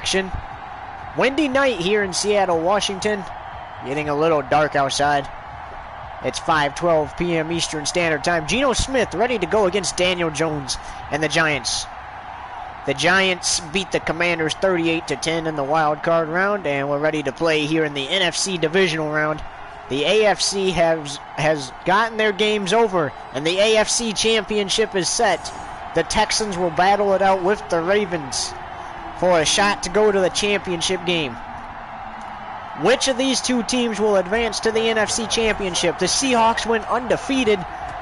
action. Windy night here in Seattle, Washington. Getting a little dark outside. It's 5:12 p.m. Eastern Standard Time. Geno Smith ready to go against Daniel Jones and the Giants. The Giants beat the Commanders 38-10 in the wild card round, and we're ready to play here in the NFC Divisional round. The AFC has gotten their games over, and the AFC Championship is set. The Texans will battle it out with the Ravens for a shot to go to the championship game. Which of these two teams will advance to the NFC Championship? The Seahawks went undefeated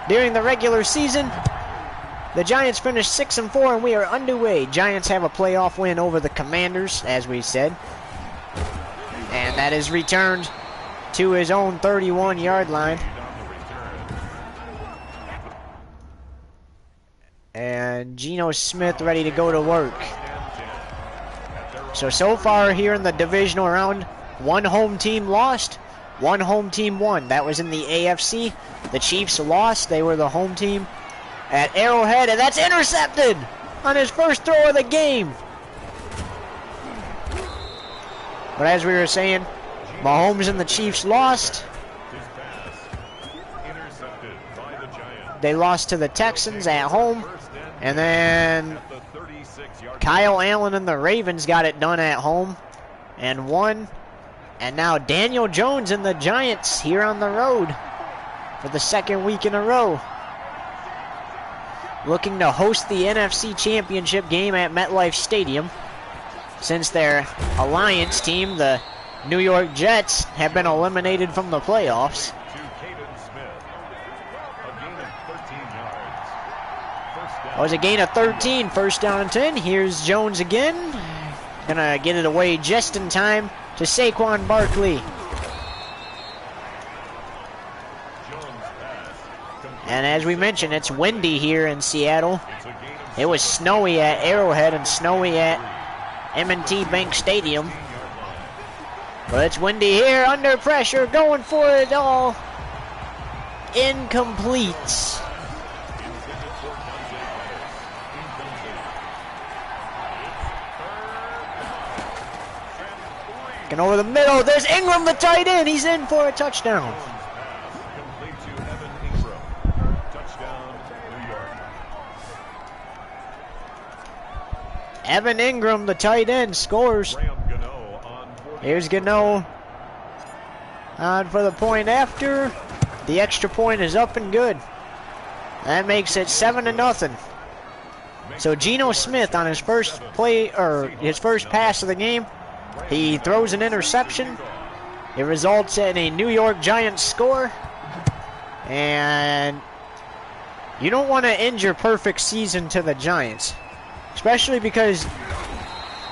during the regular season. The Giants finished 6-4, and we are underway. Giants have a playoff win over the Commanders, as we said. And that is returned to his own 31-yard line. And Geno Smith ready to go to work. So far here in the divisional round, one home team lost, one home team won. That was in the AFC. The Chiefs lost. They were the home team at Arrowhead, and that's intercepted on his first throw of the game. But as we were saying, Mahomes and the Chiefs lost. They lost to the Texans at home. And then Kyle Allen and the Ravens got it done at home and won. And now Daniel Jones and the Giants here on the road for the second week in a row, looking to host the NFC Championship game at MetLife Stadium, since their alliance team, the New York Jets, have been eliminated from the playoffs. That was a gain of 13, first down and 10. Here's Jones again. Gonna get it away just in time to Saquon Barkley. And as we mentioned, it's windy here in Seattle. It was snowy at Arrowhead and snowy at M&T Bank Stadium. But it's windy here, under pressure, going for it all. Incomplete. And over the middle, there's Ingram, the tight end. He's in for a touchdown. Evan Ingram, the tight end, scores. Here's Gano on for the point after. The extra point is up and good. That makes it 7-0. So Geno Smith on his first play, or his first pass of the game, he throws an interception. It results in a New York Giants score. And you don't want to end your perfect season to the Giants, especially because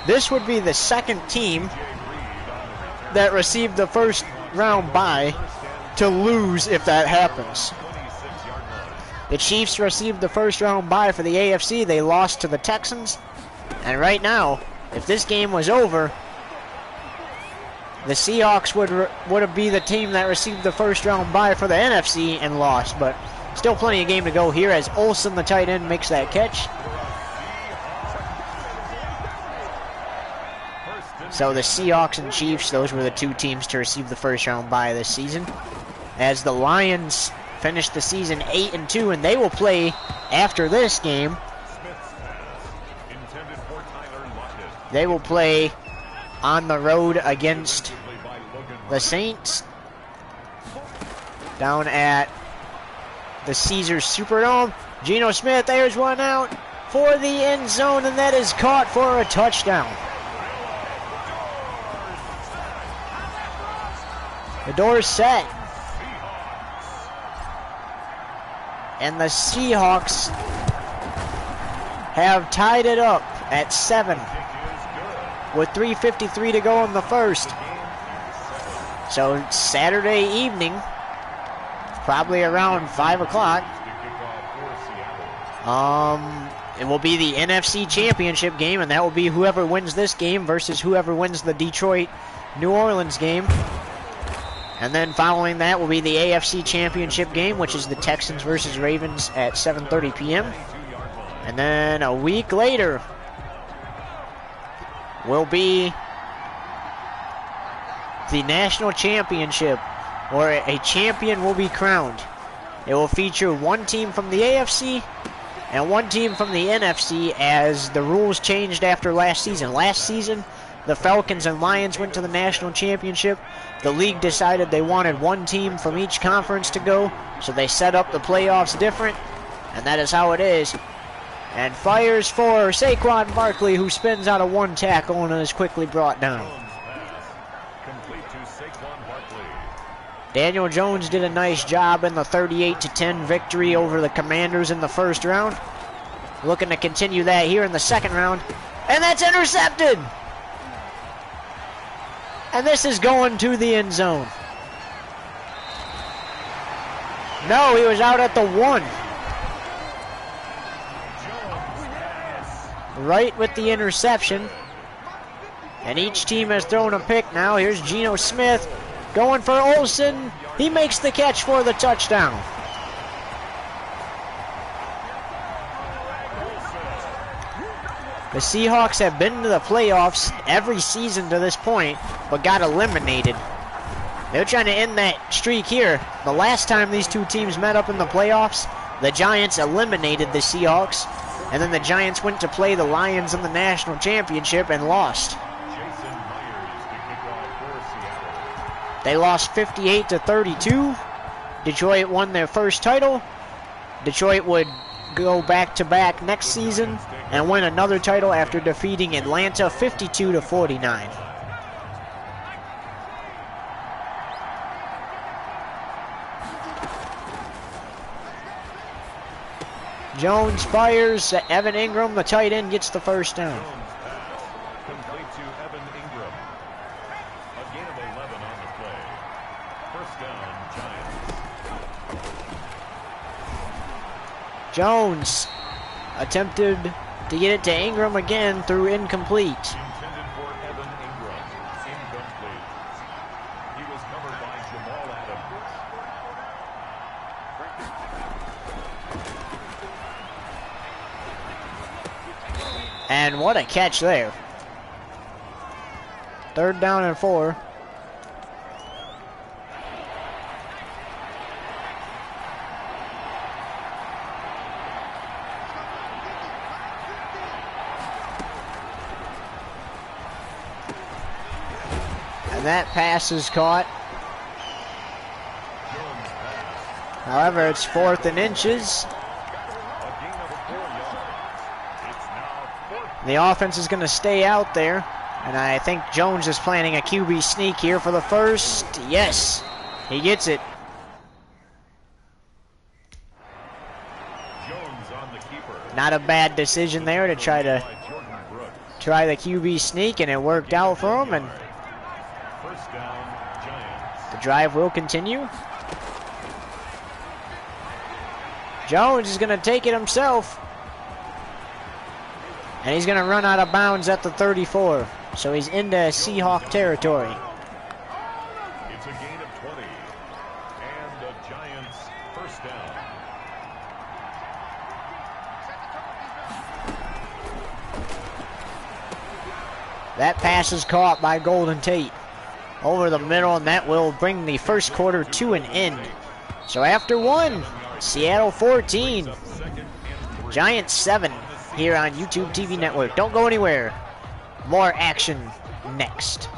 this would be the second team that received the first round bye to lose if that happens. The Chiefs received the first round bye for the AFC. They lost to the Texans. And right now, if this game was over, the Seahawks would be the team that received the first round bye for the NFC and lost. But still plenty of game to go here as Olsen, the tight end, makes that catch. So the Seahawks and Chiefs, those were the two teams to receive the first round bye this season. As the Lions finished the season 8-2, and they will play after this game. They will play on the road against the Saints down at the Caesars Superdome. Geno Smith, there's one out for the end zone, and that is caught for a touchdown. The door's set. And the Seahawks have tied it up at 7 with 3:53 to go in the first. So Saturday evening, probably around 5 o'clock, it will be the NFC Championship game, and that will be whoever wins this game versus whoever wins the Detroit-New Orleans game. And then following that will be the AFC Championship game, which is the Texans versus Ravens at 7:30 p.m. And then a week later, will be the national championship, or a champion will be crowned. It will feature one team from the AFC and one team from the NFC, as the rules changed after last season. Last season, the Falcons and Lions went to the national championship. The league decided they wanted one team from each conference to go, so they set up the playoffs different, and that is how it is. And fires for Saquon Barkley, who spins out of one tackle and is quickly brought down. Daniel Jones did a nice job in the 38-10 victory over the Commanders in the first round. Looking to continue that here in the second round. And that's intercepted! And this is going to the end zone. No, he was out at the 1. Right with the interception. And each team has thrown a pick now. Here's Geno Smith going for Olsen. He makes the catch for the touchdown. The Seahawks have been to the playoffs every season to this point, but got eliminated. They're trying to end that streak here. The last time these two teams met up in the playoffs, the Giants eliminated the Seahawks, and then the Giants went to play the Lions in the national championship and lost. They lost 58-32. Detroit won their first title. Detroit would go back-to-back next season and win another title after defeating Atlanta 52-49. Jones fires. Evan Ingram, the tight end, gets the first down. Complete to Evan Ingram. A gain of 11 on the play. First down, Giants. Jones attempted to get it to Ingram again through incomplete. Intended for Evan Ingram. Incomplete. He was covered by Jamal Adams. And what a catch there. Third down and 4. And that pass is caught. However, it's 4th and inches. The offense is going to stay out there. And I think Jones is planning a QB sneak here for the first. Yes, he gets it. Jones on the keeper. Not a bad decision there to try the QB sneak, and it worked out for him. And First down, Giants. the drive will continue. Jones is going to take it himself. And he's going to run out of bounds at the 34. So he's into Seahawk territory. It's a gain of 20. And the Giants first down. That pass is caught by Golden Tate over the middle, and that will bring the first quarter to an end. So after 1, Seattle 14, Giants 7 here on YouTube TV Network. Don't go anywhere. More action next.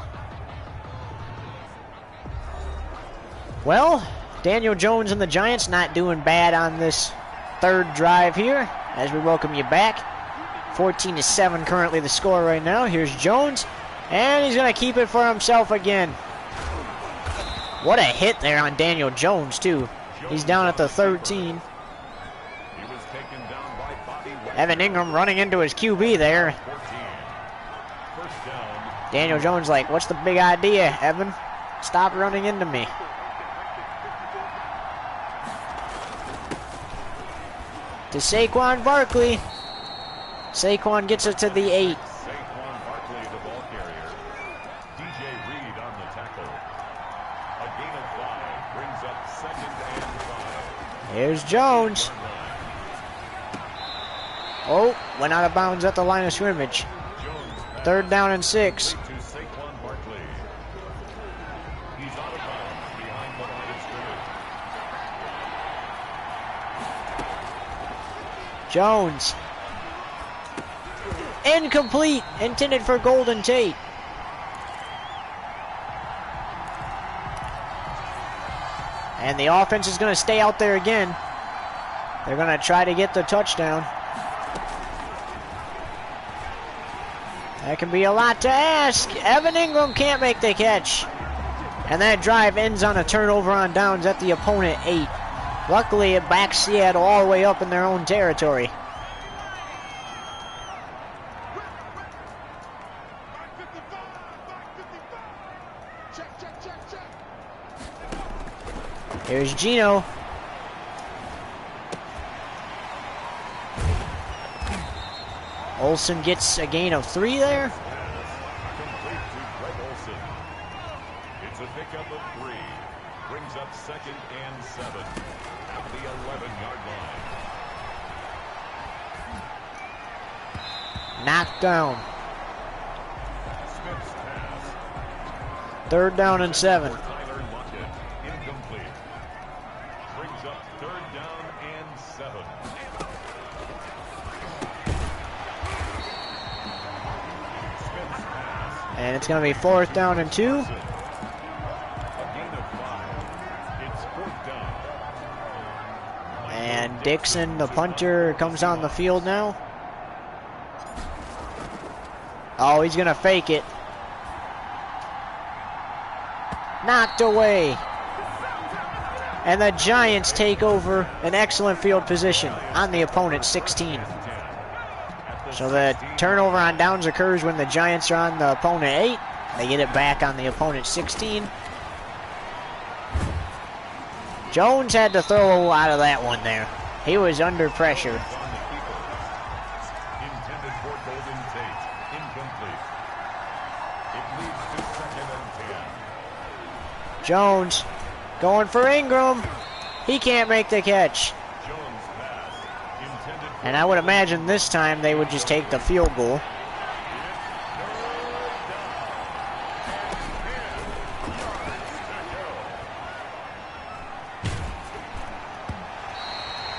Well, Daniel Jones and the Giants not doing bad on this third drive here as we welcome you back. 14-7 currently the score right now. Here's Jones, and he's going to keep it for himself again. What a hit there on Daniel Jones, too. He's down at the 13. Evan Ingram running into his QB there. Daniel Jones like, what's the big idea, Evan? Stop running into me. To Saquon Barkley. Saquon gets it to the 8. Saquon Barkley, the ball carrier. DJ Reed on the tackle. A gain of 5 brings up 2nd and 5. Here's Jones. Oh, went out of bounds at the line of scrimmage. 3rd down and 6. To Saquon Barkley. He's out of bounds behind the line of scrimmage. Jones. Incomplete. Intended for Golden Tate. And the offense is going to stay out there again. They're going to try to get the touchdown. That can be a lot to ask. Evan Ingram can't make the catch. And that drive ends on a turnover on downs at the opponent 8. Luckily, it backs Seattle all the way up in their own territory. Here's Gino. Olsen gets a gain of 3 there. Complete to Greg Olsen. It's a pickup of 3. Brings up 2nd and 7 at the 11-yard line. Knocked down. Smith's pass. 3rd down and 7. Tyler Lockett. Incomplete. Brings up 3rd down and 7. Smith's pass. And it's going to be 4th down and 2. A gain of 5. It's 4th down. And Dixon, the punter, comes on the field now. Oh, he's going to fake it. Knocked away. And the Giants take over an excellent field position on the opponent's 16. So the turnover on downs occurs when the Giants are on the opponent 8. They get it back on the opponent's 16. Jones had to throw out of that one there. He was under pressure. Intended for Golden Tate. Incomplete. It leads to 2nd and 10. Jones going for Ingram. He can't make the catch. Jones pass. Intended for And I would imagine this time they would just take the field goal.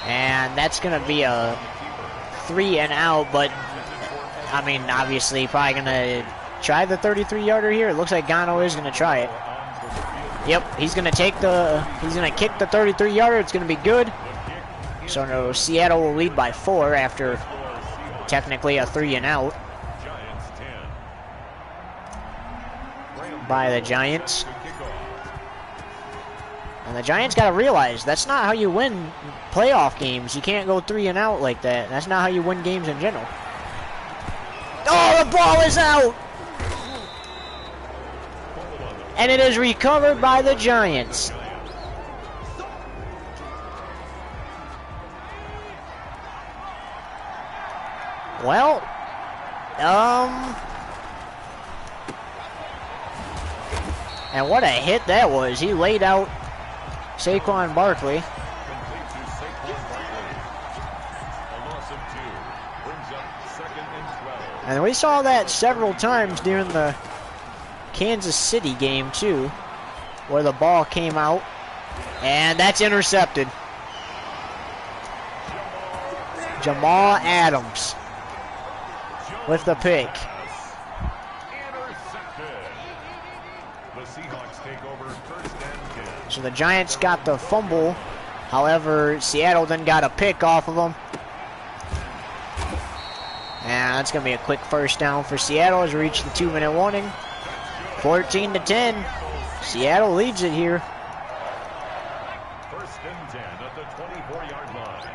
And that's going to be a 3 and out, but I mean, obviously probably going to try the 33-yarder here. It looks like Gano is going to try it. Yep, he's going to kick the 33-yarder. It's going to be good. So no, Seattle will lead by 4 after technically a 3 and out by the Giants. And the Giants got to realize that's not how you win playoff games. You can't go 3 and out like that. That's not how you win games in general. Oh, the ball is out! And it is recovered by the Giants. Well, and what a hit that was. He laid out Saquon Barkley. complete to Saquon Barkley. A loss of 2. Brings up 2nd and 12. And we saw that several times during the Kansas City game too, where the ball came out, and that's intercepted. Jamal Adams with the pick. Intercepted. The Seahawks take over 1st and 10. So the Giants got the fumble. However, Seattle then got a pick off of them. And that's going to be a quick 1st down for Seattle as we reach the 2-minute warning. 14-10. Seattle leads it here. 1st and 10 at the 24-yard line.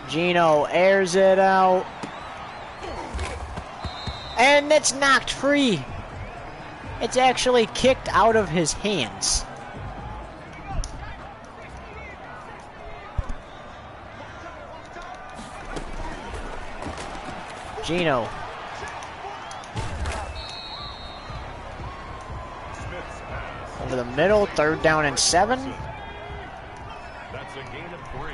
Gino airs it out. And it's knocked free. It's actually kicked out of his hands. Gino. Smith's pass. Over the middle, 3rd down and 7. That's a gain of 3.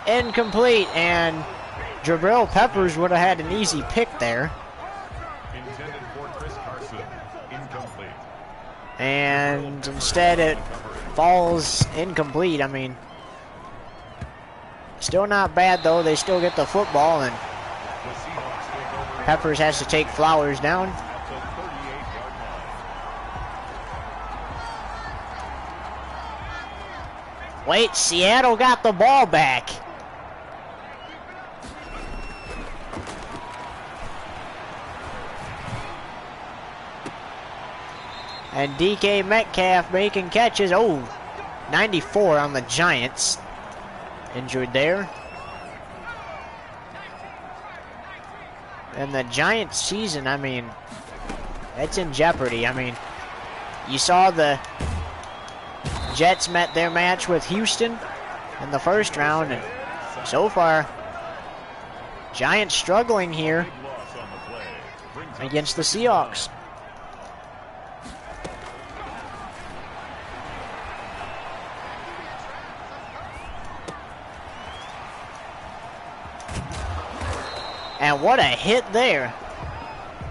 incomplete, and Jabril Peppers would have had an easy pick there. Intended for Chris Carson. Incomplete. And instead it falls incomplete. I mean, still not bad though. They still get the football, and The Seahawks take over Peppers has to take Flowers down. at the 38-yard line. Wait, Seattle got the ball back. And DK Metcalf making catches. Oh, 94 on the Giants. Injured there. And the Giants season, I mean, it's in jeopardy. I mean, you saw the Jets met their match with Houston in the first round, and so far, Giants struggling here Big loss on the play. Brings up against the Seahawks. And what a hit there.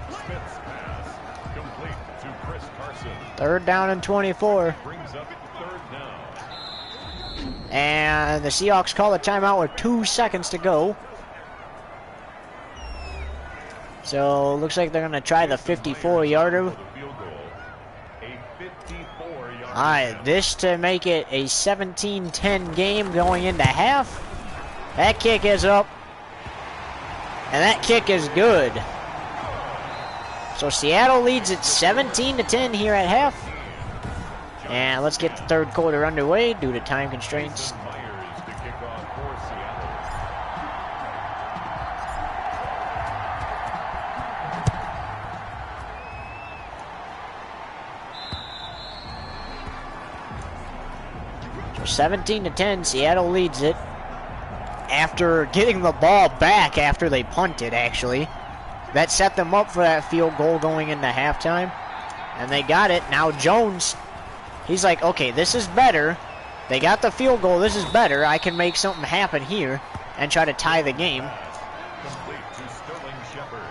Smith's pass. Complete to Chris Carson. 3rd down and 24. Brings up 3rd down. And the Seahawks call a timeout with 2 seconds to go. So looks like they're going to try the 54-yarder. For the field goal. A 54-yard. All right, this to make it a 17-10 game going into half. That kick is up. And that kick is good. So Seattle leads it 17-10 here at half. And let's get the 3rd quarter underway due to time constraints. Myers to kick off for Seattle. So 17-10, Seattle leads it. After getting the ball back after they punted, actually. That set them up for that field goal going into halftime. And they got it. Now Jones, he's like, okay, this is better. They got the field goal. This is better. I can make something happen here and try to tie the game. Complete to Sterling Shepard.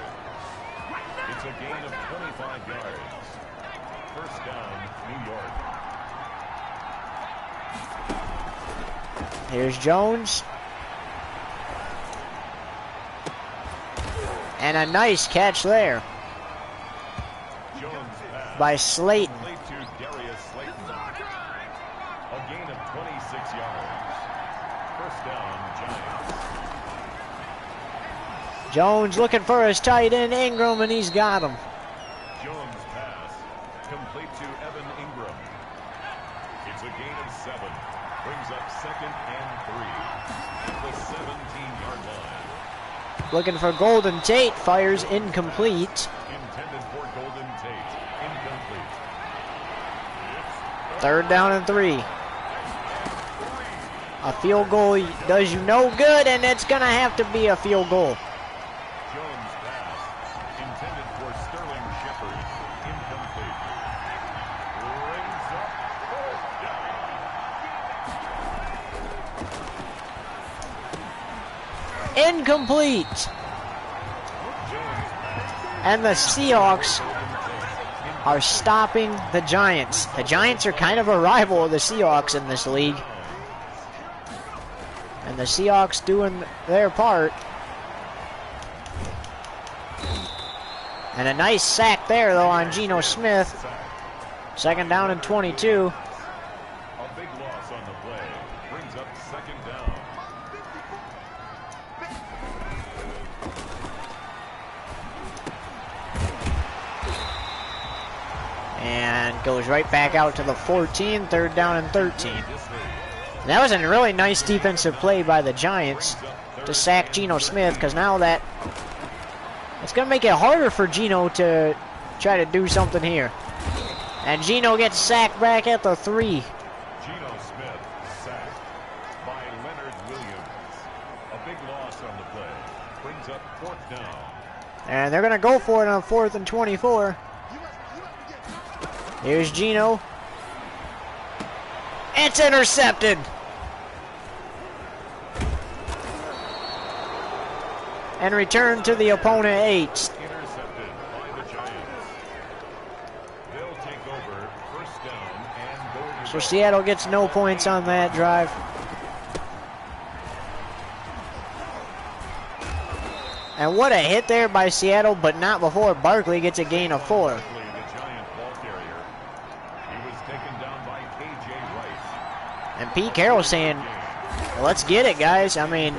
It's a gain of 25 yards. 1st down, New York. Here's Jones. And a nice catch there Jones pass. by Slayton. Complete to Darius Slayton. A gain of 26 yards. 1st down, Giants. Jones looking for his tight end Ingram, and he's got him. Jones pass. Complete to Evan Ingram. It's a gain of 7. Brings up 2nd and 3. At the 17-yard line. Looking for Golden Tate, fires incomplete. Intended for Golden Tate. Incomplete. 3rd down and 3. A field goal does you no good, and it's going to have to be a field goal. Jones pass. Intended for Sterling Shepard. Incomplete. Brings up 4th down. Incomplete. And the Seahawks are stopping the Giants. The Giants are kind of a rival of the Seahawks in this league. And the Seahawks doing their part. And a nice sack there, though, on Geno Smith. 2nd down and 22. A big loss on the play. Brings up 2nd down. And goes right back out to the 14, 3rd down and 13. And that was a really nice defensive play by the Giants to sack Geno Smith, because now that it's going to make it harder for Geno to try to do something here. And Geno gets sacked back at the 3. Geno Smith sacked by Leonard Williams. A big loss on the play. Brings up 4th down. And they're going to go for it on 4th and 24. Here's Geno. It's intercepted. and return to the opponent 8. Intercepted by the Giants. They'll take over first down and go to So Seattle gets no points on that drive. And what a hit there by Seattle, but not before Barkley gets a gain of 4. the Giant ball carrier. He was taken down by KJ Wright. And Pete Carroll saying, well, let's get it, guys. I mean,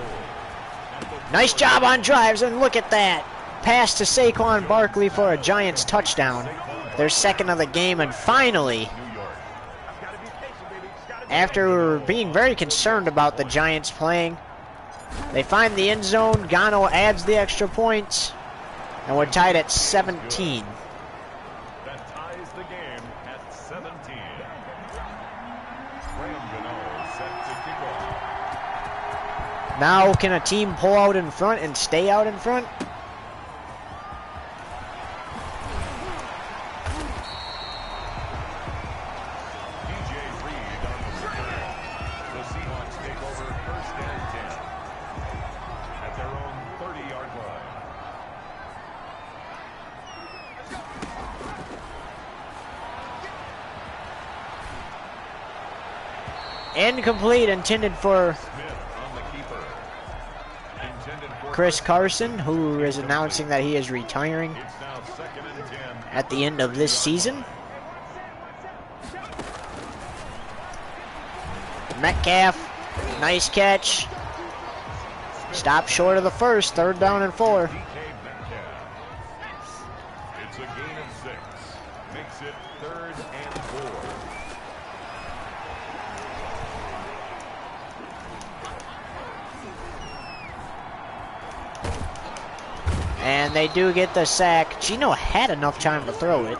nice job on drives, and look at that. Pass to Saquon Barkley for a Giants touchdown. Their second of the game, and finally, after being very concerned about the Giants playing, they find the end zone. Gano adds the extra points, and we're tied at 17. That ties the game at 17. Graham Gano set to kick off. Now, can a team pull out in front and stay out in front? DJ Reed on the return. The Seahawks take over first and 10 at their own 30-yard line. Incomplete, intended for Smith on the keeper. Intended for Chris Carson, who is announcing that he is retiring It's now second and 10. at the end of this season. Metcalf, nice catch. Stop short of the first, 3rd down and 4. DK Metcalf. It's a gain of 6. Makes it 3rd and 4. And they do get the sack. Gino had enough time to throw it,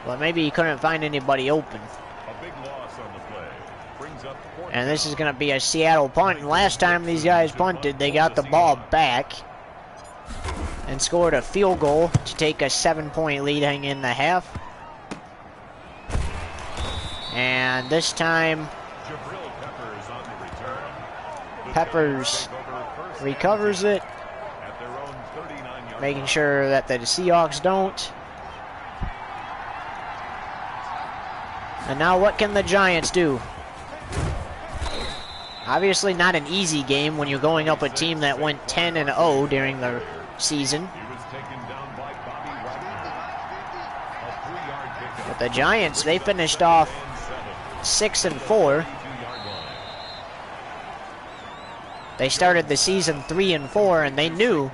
but maybe he couldn't find anybody open. A big loss on the play. Brings up 4th And this is going to be a Seattle punt. And last time these guys punted, they got the ball back and scored a field goal to take a 7-point lead heading in the half. And this time, Jabril Peppers on the return. The Peppers Giants take over first recovers it, at their own 39-yard making line. sure that the Seahawks don't. And now what can the Giants do? Obviously not an easy game when you're going up a team that went 10-0 during the season. He was taken down by Bobby Wagner. A 3-yard pickup. But the Giants, they finished off And 7. 6-4. 32-yard line. They started the season 3-4, and they knew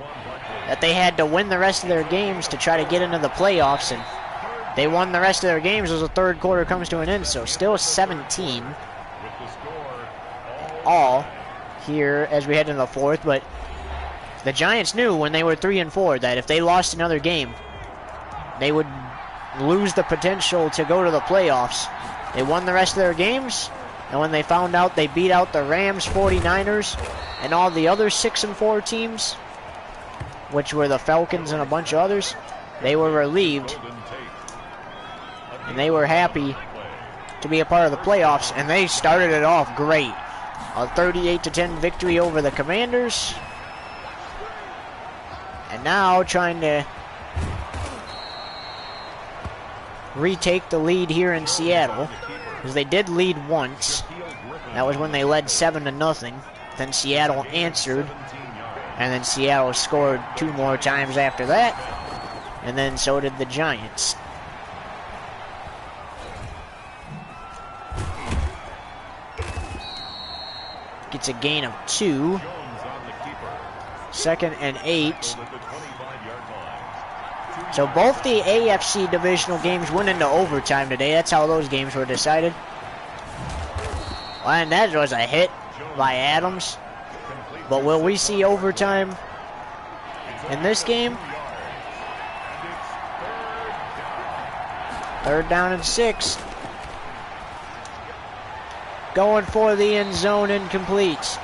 that they had to win the rest of their games to try to get into the playoffs, and they won the rest of their games as the 3rd quarter comes to an end. So still 17 With the score all here as we head into the 4th, but the Giants knew when they were 3-4 that if they lost another game, they would lose the potential to go to the playoffs. They won the rest of their games, and when they found out they beat out the Rams, 49ers, and all the other 6-4 teams, which were the Falcons and a bunch of others, they were relieved, Golden Tate. and they were happy to be a part of the playoffs, and they started it off great. A 38-10 victory over the Commanders. And now trying to retake the lead here in Seattle, because they did lead once. That was when they led 7-0. Then Seattle answered, and then Seattle scored 2 more times after that, and then so did the Giants. Gets a gain of 2. Jones on the keeper. 2nd and 8. At the 25-yard line. So both the AFC divisional games went into overtime today. That's how those games were decided. Well, and that was a hit by Adams. But will we see overtime in this game? 3rd down and 6. Going for the end zone, incomplete. Jones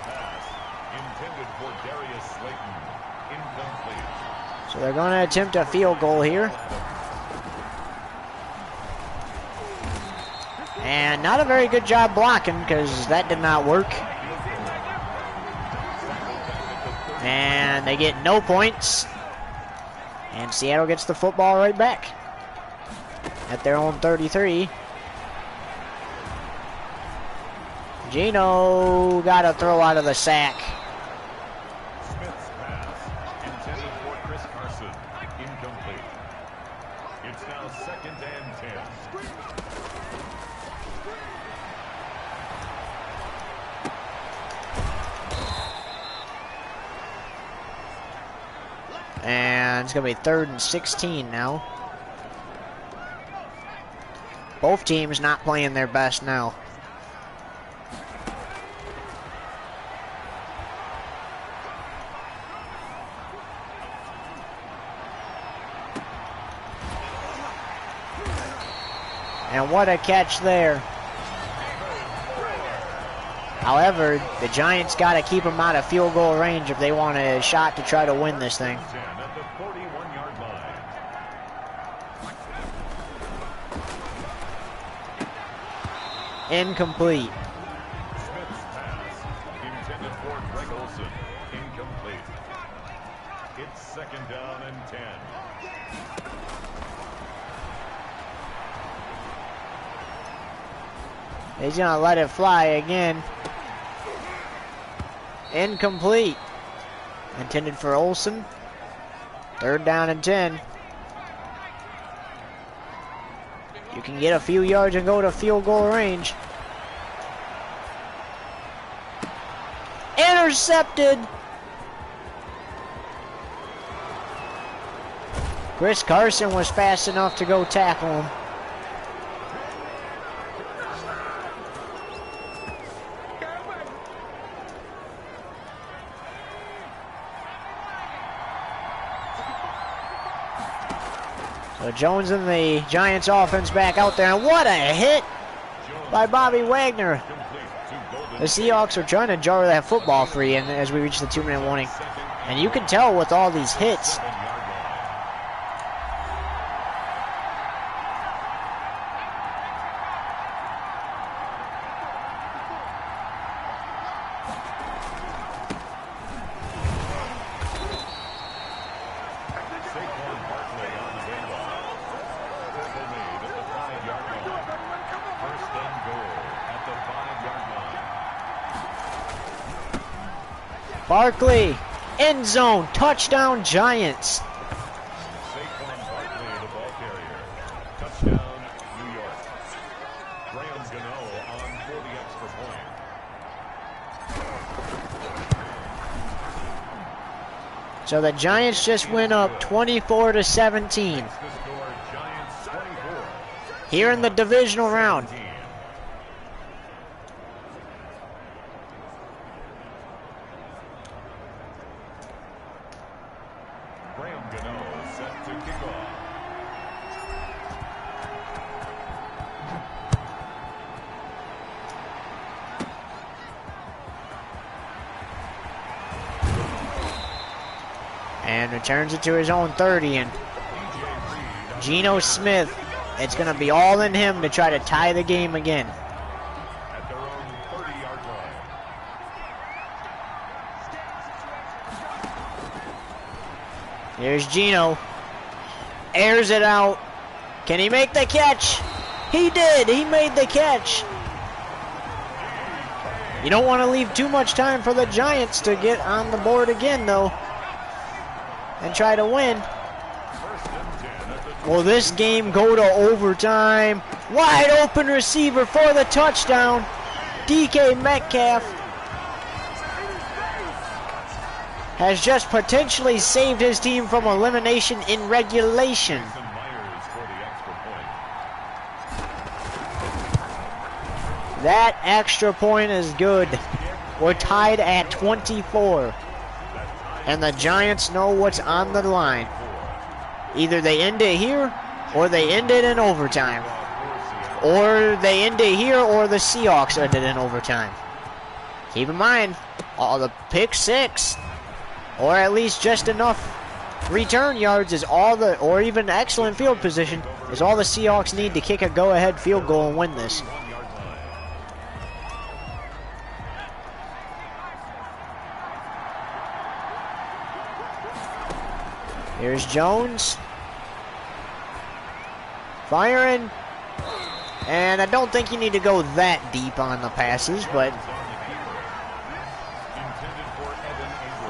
pass intended for Darius Slayton. Incomplete. So they're going to attempt a field goal here. And not a very good job blocking, because that did not work. And they get no points. And Seattle gets the football right back at their own 33. Gino got a throw out of the sack. Smith's pass intended for Chris Carson. Incomplete. It's now 2nd and 10. And it's going to be 3rd and 16 now. Both teams not playing their best now. And what a catch there. However, the Giants got to keep them out of field goal range if they want a shot to try to win this thing. At the 41-yard line. Incomplete. Smith's pass intended for Greg Olsen. Incomplete. It's 2nd down and 10. He's going to let it fly again. Incomplete. Intended for Olsen. 3rd down and 10. You can get a few yards and go to field goal range. Intercepted. Chris Carson was fast enough to go tackle him. So Jones and the Giants offense back out there, and what a hit by Bobby Wagner. The Seahawks are trying to jar that football free and as we reach the 2-minute warning. And you can tell with all these hits. Barkley, end zone, touchdown Giants. Saquon Barkley, the ball carrier. Touchdown, New York. Graham Gano on for the extra point. So the Giants just went up 24-17 here in the divisional round. And returns it to his own 30. And Geno Smith, it's going to be all in him to try to tie the game again. At their own 30-yard line. Here's Geno. Airs it out. Can he make the catch? He did. He made the catch. You don't want to leave too much time for the Giants to get on the board again, though, and try to win. Will this game go to overtime? Wide open receiver for the touchdown. DK Metcalf has just potentially saved his team from elimination in regulation. That extra point is good. We're tied at 24. And the Giants know what's on the line. Either they end it here, or they end it in overtime. Or they end it here, or the Seahawks end it in overtime. Keep in mind, all the pick six, or at least just enough return yards is all the, or even excellent field position, is all the Seahawks need to kick a go-ahead field goal and win this. Here's Jones. Firing. And I don't think you need to go that deep on the passes, but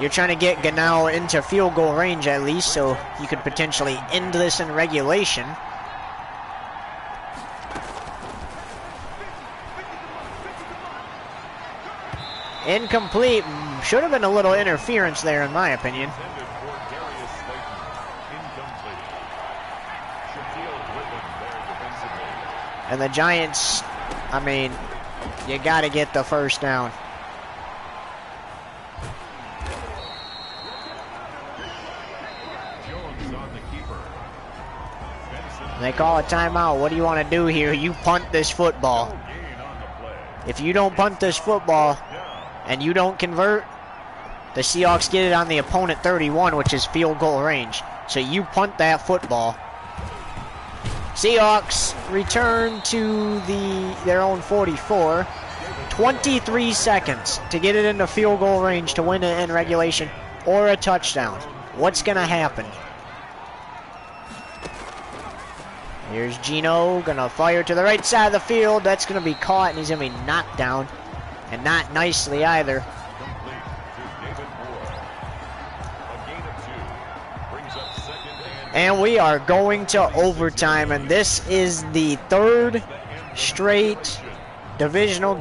you're trying to get Ganao into field goal range at least, so you could potentially end this in regulation. Incomplete. Should have been a little interference there, in my opinion. And the Giants, I mean, you got to get the first down. They call a timeout. What do you want to do here? You punt this football. If you don't punt this football and you don't convert, the Seahawks get it on the opponent 31, which is field goal range. So you punt that football. Seahawks return to their own 44. 23 seconds to get it into field goal range to win it in regulation or a touchdown. What's going to happen? Here's Gino, going to fire to the right side of the field. That's going to be caught, and he's going to be knocked down. And not nicely either. And we are going to overtime, and this is the third straight divisional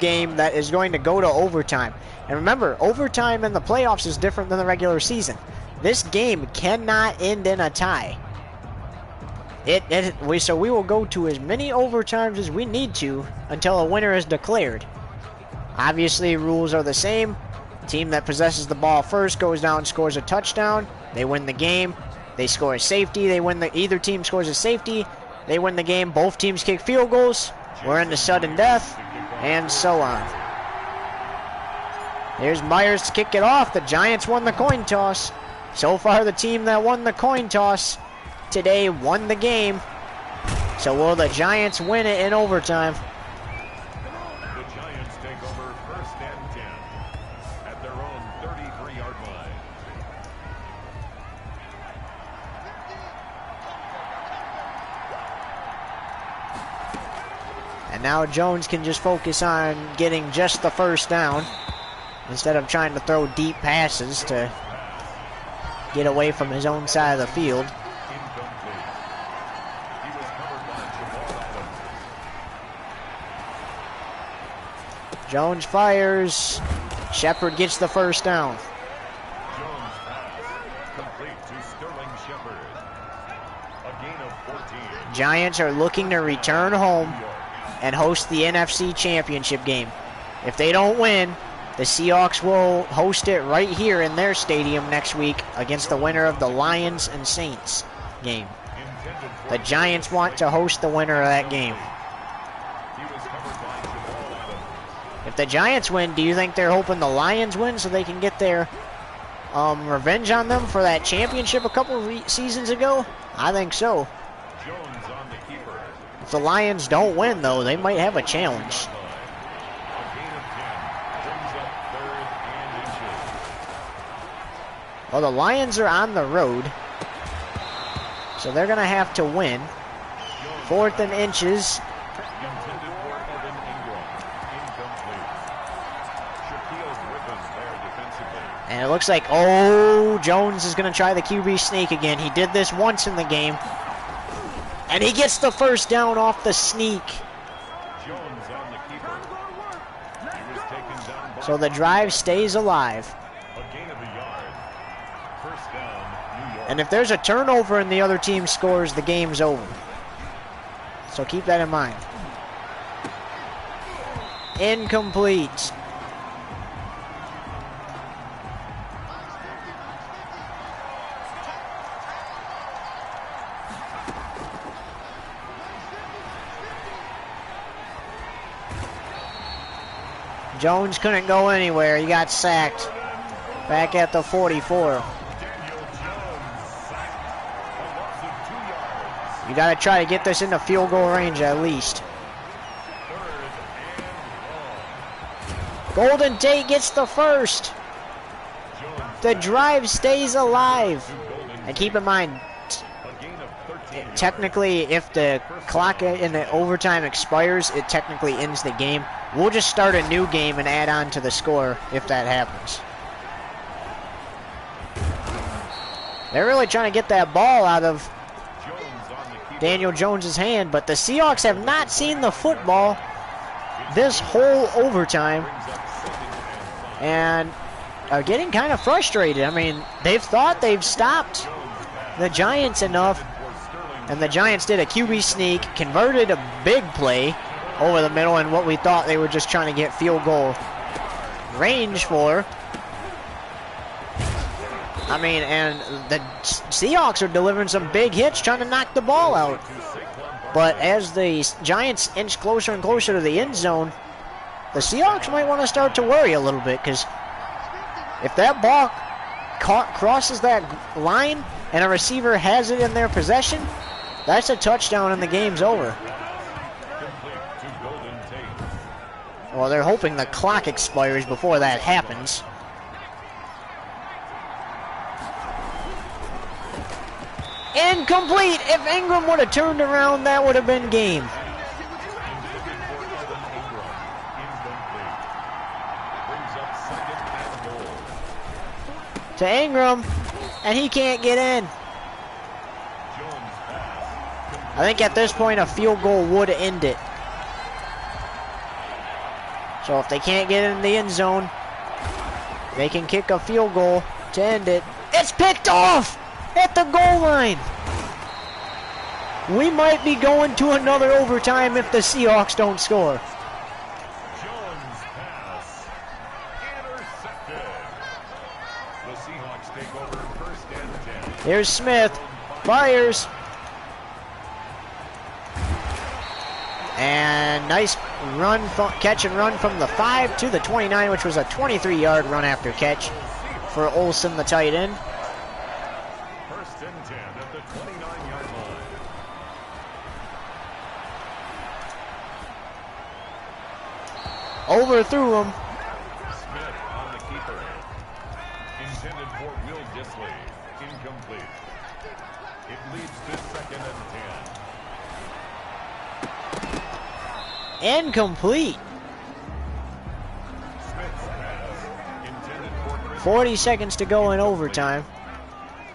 game that is going to go to overtime. And remember, overtime in the playoffs is different than the regular season. This game cannot end in a tie. So we will go to as many overtimes as we need to until a winner is declared. Obviously, rules are the same. The team that possesses the ball first goes down and scores a touchdown. They win the game. They score a safety. Either team scores a safety. They win the game. Both teams kick field goals. We're into sudden death, and so on. There's Myers to kick it off. The Giants won the coin toss. So far, the team that won the coin toss today won the game. So will the Giants win it in overtime? The Giants take over first and 10 at their own 33-yard line. And now Jones can just focus on getting just the first down instead of trying to throw deep passes to get away from his own side of the field. Jones fires. Shepard gets the first down. Jones pass complete to Sterling Shepard. A gain of 14. Giants are looking to return home and host the NFC Championship game. If they don't win, the Seahawks will host it right here in their stadium next week against the winner of the Lions and Saints game. The Giants want to host the winner of that game. If the Giants win, do you think they're hoping the Lions win so they can get their revenge on them for that championship a couple of seasons ago? I think so. If the Lions don't win, though, they might have a challenge. Well, the Lions are on the road, so they're going to have to win. 4th and inches. And it looks like, Jones is going to try the QB sneak again. He did this once in the game. And he gets the first down off the sneak. So the drive stays alive. And if there's a turnover and the other team scores, the game's over. So keep that in mind. Incomplete. Jones couldn't go anywhere. He got sacked. Back at the 44. You got to try to get this into field goal range at least. Golden Tate gets the first. The drive stays alive. And keep in mind, A gain of 13 yards. technically, if the clock in the overtime expires, it technically ends the game. We'll just start a new game and add on to the score if that happens. They're really trying to get that ball out of Jones on the keeper. Daniel Jones's hand, but the Seahawks have not seen the football this whole overtime Brings up second and 5. and are getting kind of frustrated. I mean, they've thought they've stopped the Giants enough, For Sterling. and the Giants did a QB sneak, converted a big play over the middle, and what we thought they were just trying to get field goal range for. I mean, and the Seahawks are delivering some big hits trying to knock the ball out. But as the Giants inch closer and closer to the end zone, the Seahawks might want to start to worry a little bit, because if that ball crosses that line and a receiver has it in their possession, that's a touchdown and the game's over. Complete to Golden Tate. Well, they're hoping the clock expires before that happens. Incomplete! If Ingram would have turned around, that would have been game. To Ingram, and he can't get in. I think at this point a field goal would end it. So if they can't get in the end zone, they can kick a field goal to end it. It's picked off at the goal line. We might be going to another overtime if the Seahawks don't score. Jones pass intercepted. The Seahawks take over first and 10. Here's Smith, fires. And nice run, catch and run from the 5 to the 29, which was a 23-yard run after catch for Olsen, the tight end. First and 10 at the 29-yard line. Overthrew him. Smith on the keeper. Intended for Will Disley. Incomplete. It leads to second and 10. Incomplete. Smith's pass. Intended for Chris. 40 seconds to go in overtime.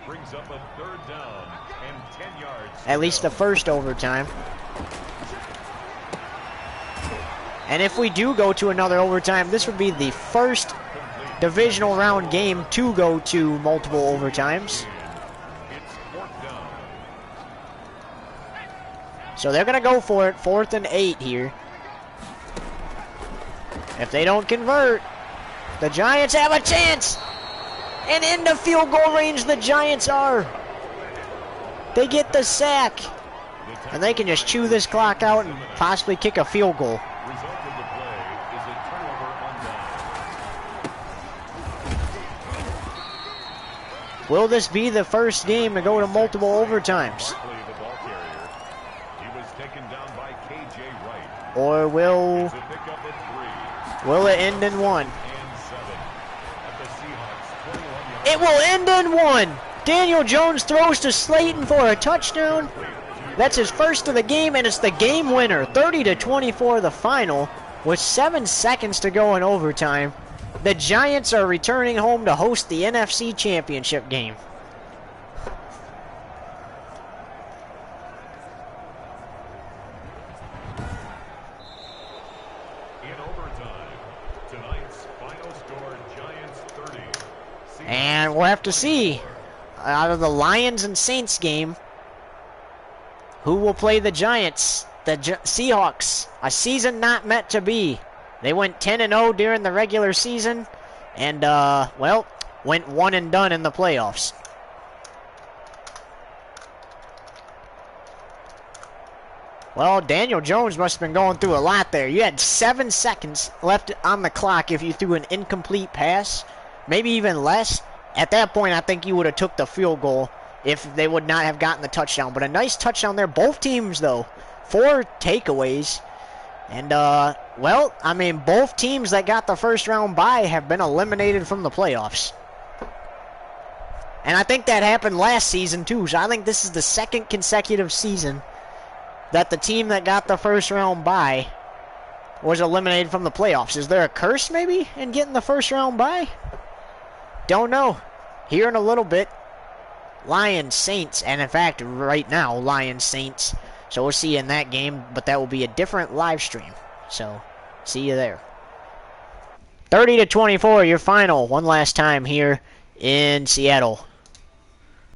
Brings up a third down and 10 yards. At least the first overtime. And if we do go to another overtime, this would be the first divisional round game to go to multiple overtimes. It's fourth down. So they're going to go for it, 4th and 8 here. If they don't convert, the Giants have a chance. And in the field goal range, the Giants are. They get the sack. And they can just chew this clock out and possibly kick a field goal. Result of the play is a turnover on down. Will this be the first game to go to multiple overtimes? Barkley, the ball carrier. He was taken down by KJ Wright. Or will It's a pickup at it end in 1? 3 and 7 at the Seahawks 21-yard. It will end in 1. Daniel Jones throws to Slayton for a touchdown. That's his first of the game, and it's the game winner. 30-24 the final, with 7 seconds to go in overtime. The Giants are returning home to host the NFC Championship game. In overtime, tonight's final score: Giants 30. And we'll have to see, out of the Lions and Saints game, who will play the Giants? The Seahawks. A season not meant to be. They went 10-0 during the regular season, and, well, went one and done in the playoffs. Well, Daniel Jones must have been going through a lot there. You had 7 seconds left on the clock if you threw an incomplete pass, maybe even less. At that point, I think you would have took the field goal if they would not have gotten the touchdown. But a nice touchdown there. Both teams, though, 4 takeaways. And, well, I mean, both teams that got the first round bye have been eliminated from the playoffs. And I think that happened last season, too. So I think this is the second consecutive season that the team that got the first round bye was eliminated from the playoffs. Is there a curse, maybe, in getting the first round bye? Don't know. Here in a little bit, Lions, Saints, and in fact, right now, Lions, Saints. So we'll see you in that game, but that will be a different live stream. So, see you there. 30-24, your final, one last time here in Seattle.